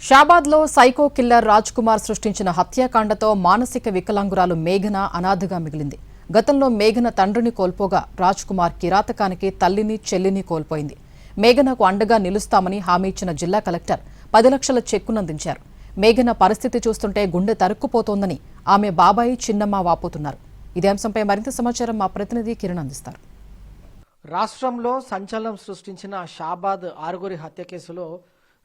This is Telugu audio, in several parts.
షాబాద్లో సైకో కిల్లర్ రాజ్ కుమార్ సృష్టించిన హత్యాకాండతో మానసిక వికలాంగురాలు మేఘన అనాథగా మిగిలింది. గతంలో మేఘన తండ్రిని కోల్పోగా రాజ్ కుమార్ కిరాతకానికి తల్లిని చెల్లిని కోల్పోయింది. మేఘనకు అండగా నిలుస్తామని హామీ ఇచ్చిన జిల్లా కలెక్టర్ 10 లక్షల చెక్కునందించారు. మేఘన పరిస్థితి చూస్తుంటే గుండె తరుక్కుపోతోందని ఆమె బాబాయి చిన్నమ్మ వాపోతున్నారు. ఇదే అంశంపై మరింత సమాచారం మా ప్రతినిధి కిరణ్ అందిస్తారు. రాష్ట్రంలో సంచలనం సృష్టించిన షాబాద్ ఆరుగురి హత్య కేసులో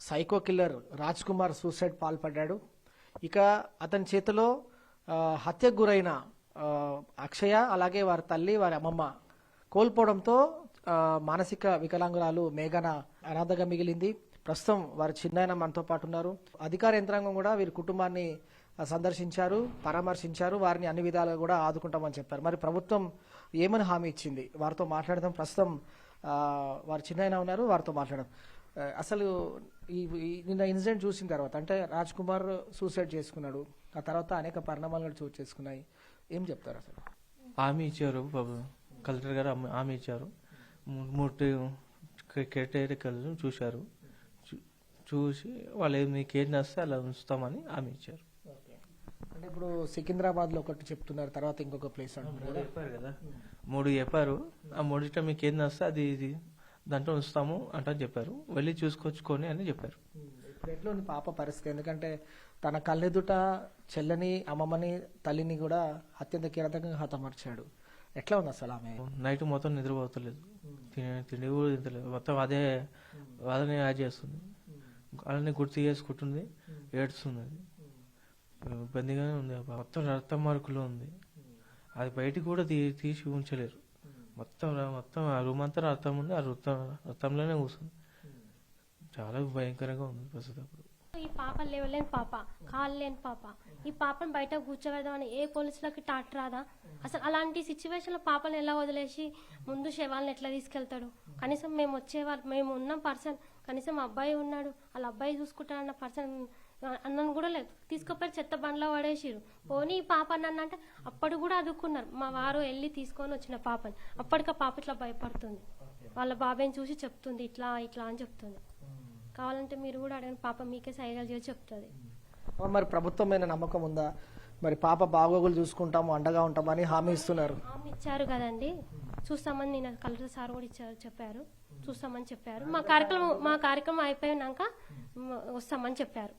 psycho killer Raj Kumar suicide పాల్పడ్డాడు. ఇక అతని చేతిలో హత్యకు గురైన అక్షయ, అలాగే వారి తల్లి, వారి అమ్మమ్మ కోల్పోవడంతో మానసిక వికలాంగురాలు మేఘన అనాథగా మిగిలింది. ప్రస్తుతం వారి చిన్నాయన మనతో పాటు ఉన్నారు. అధికార యంత్రాంగం కూడా వీరి కుటుంబాన్ని సందర్శించారు, పరామర్శించారు. వారిని అన్ని విధాలుగా కూడా ఆదుకుంటామని చెప్పారు. మరి ప్రభుత్వం ఏమని హామీ ఇచ్చింది? వారితో మాట్లాడదాం. ప్రస్తుతం వారి చిన్నాయన ఉన్నారు, వారితో మాట్లాడదాం. అసలు నిన్న ఇన్సిడెంట్ చూసిన తర్వాత, అంటే రాజ్ కుమార్ సూసైడ్ చేసుకున్నాడు, ఆ తర్వాత అనేక పరిణామాలు చోటు చేసుకున్నాయి, ఏం చెప్తారు? అసలు హామీ ఇచ్చారు, కలెక్టర్ గారు హామీ ఇచ్చారు. 3 కేటగిరీలు చూశారు. చూసి వాళ్ళు మీకేం చేస్తే అలా ఉంచుతామని హామీ ఇచ్చారు. అంటే ఇప్పుడు సికింద్రాబాద్ లో ఒకటి చెప్తున్నారు, తర్వాత ఇంకొక ప్లేస్ చెప్పారు కదా, 3 చెప్పారు. ఆ 3 మీకేం చేస్తే అది ఇది దాంట్లో ఉంచుతాము అంటే చెప్పారు. వెళ్ళి చూసుకొచ్చుకొని అని చెప్పారు. ఇప్పుడు ఎట్లా ఉంది పాప పరిస్థితి? ఎందుకంటే తన కళ్ళెదుట చెల్లని, అమ్మమ్మని, తల్లిని కూడా అత్యంత కీలకంగా హతమార్చాడు. ఎట్లా ఉంది అసలు ఆమె? నైట్ మొత్తం నిద్రపోతలేదు, తిండి కూడా తింటలేదు. మొత్తం అదే వాదన యాడ్ చేస్తుంది, వాళ్ళని గుర్తు చేసుకుంటుంది, ఏడుస్తుంది. అది ఇబ్బందిగానే ఉంది. మొత్తం రక్త మార్కులు ఉంది. అది బయటికి కూడా తీసి ఉంచలేరు. మొత్తం ఆ రూమ్ అంతా రక్తం ఉంది. ఆ రక్తంలోనే కూర్చుంది. చాలా భయంకరంగా ఉంది ప్రస్తుతం. ఈ పాప లేవలేని పాప, కాలు లేని పాప, ఈ పాపను బయట కూర్చోబెడదామని ఏ పోలీసులకి టాట్ రాదా? అసలు అలాంటి సిచ్యువేషన్లో పాపను ఎలా వదిలేసి ముందు శవాలను ఎట్లా తీసుకెళ్తాడు? కనీసం మేము ఉన్న పర్సన్, కనీసం అబ్బాయి ఉన్నాడు, వాళ్ళ అబ్బాయి చూసుకుంటాడన్న పర్సన్ అన్నను కూడా లేదు. తీసుకుపోయి చెత్త బండ్లో పడేసిరు. పోనీ ఈ పాప అన్న అంటే అప్పుడు కూడా అదుక్కున్నారు. మా వారు వెళ్ళి తీసుకొని వచ్చిన పాపని, అప్పటికి పాప ఇట్లా భయపడుతుంది. వాళ్ళ బాబాయ్ని చూసి చెప్తుంది, ఇట్లా ఇట్లా అని చెప్తుంది. కావాలంటే మీరు కూడా అడగండి, పాప మీకే సైగలు చేసి చెప్తుంది. మరి ప్రభుత్వమైన నమ్మకం ఉందా? మరి పాప బాగోగులు చూసుకుంటాము, అండగా ఉంటామని హామీ ఇస్తున్నారు. హామీ ఇచ్చారు కదండి, చూస్తామని నేను కలెక్టర్ సార్ కూడా చెప్పారు, చూస్తామని చెప్పారు. మా కార్యక్రమం అయిపోయినాక వస్తామని చెప్పారు.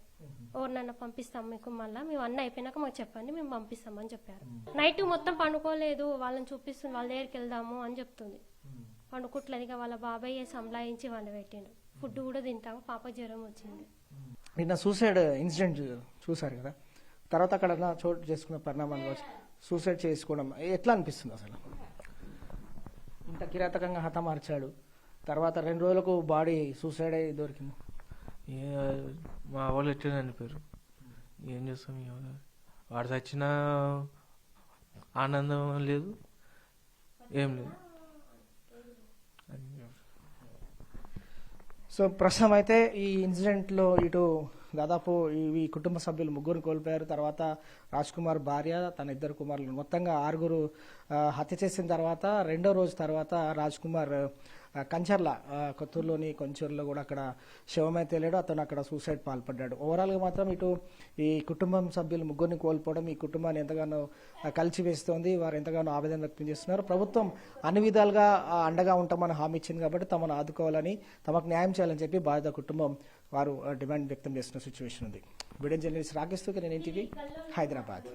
ఎవరినన్నా పంపిస్తాం మీకు, మళ్ళీ మేము అన్నీ అయిపోయినాక మాకు చెప్పండి, మేము పంపిస్తామని చెప్పారు. నైట్ మొత్తం పండుకోలేదు, వాళ్ళని చూపిస్తుంది, వాళ్ళ దగ్గరికి వెళ్దాము అని చెప్తుంది. పండుకోట్లేదు. ఇక వాళ్ళ బాబాయ్ సంలాయించి వాళ్ళు పెట్టిండు. ఫుడ్ కూడా తింటాము. పాప జ్వరం వచ్చింది. నిన్న సూసైడ్ ఇన్సిడెంట్ చూసారు కదా, తర్వాత అక్కడ చోటు చేసుకున్న పరిణామాలు, సూసైడ్ చేసుకోవడం ఎట్లా అనిపిస్తుంది అసలు? ఇంత కిరాతకంగా హతమార్చాడు, తర్వాత 2 రోజులకు బాడీ సూసైడ్ అయ్యి దొరికింది. మా వాళ్ళు ఎట్లా అనిపారు, ఏం చేస్తాం? వాడు చచ్చిన ఆనందం లేదు, ఏం లేదు. సో ప్రస్తుతం అయితే ఈ ఇన్సిడెంట్లో ఇటు దాదాపు ఈ కుటుంబ సభ్యులు 3 కోల్పోయారు. తర్వాత రాజ్ కుమార్ భార్య, తన 2 కుమారులు, మొత్తంగా 6 హత్య చేసిన తర్వాత 2వ రోజు తర్వాత రాజ్ కుమార్ కంచర్ల, కొత్తూరులోని కొంచెంలో కూడా అక్కడ శవమై తేలాడు. అతను అక్కడ సూసైడ్ పాల్పడ్డాడు. ఓవరాల్గా మాత్రం ఇటు ఈ కుటుంబం సభ్యులు 3 కోల్పోవడం ఈ కుటుంబాన్ని ఎంతగానో కలిచివేస్తోంది. వారు ఎంతగానో ఆవేదన వ్యక్తం చేస్తున్నారు. ప్రభుత్వం అన్ని విధాలుగా అండగా ఉంటామని హామీ ఇచ్చింది కాబట్టి తమను ఆదుకోవాలని, తమకు న్యాయం చేయాలని చెప్పి బాధిత కుటుంబం వారు డిమాండ్ వ్యక్తం చేస్తున్న సిచ్యువేషన్ ఉంది. వీడియో జర్నలిస్ట్ రాకేష్ తో నేను ఎన్టీవీ, హైదరాబాద్.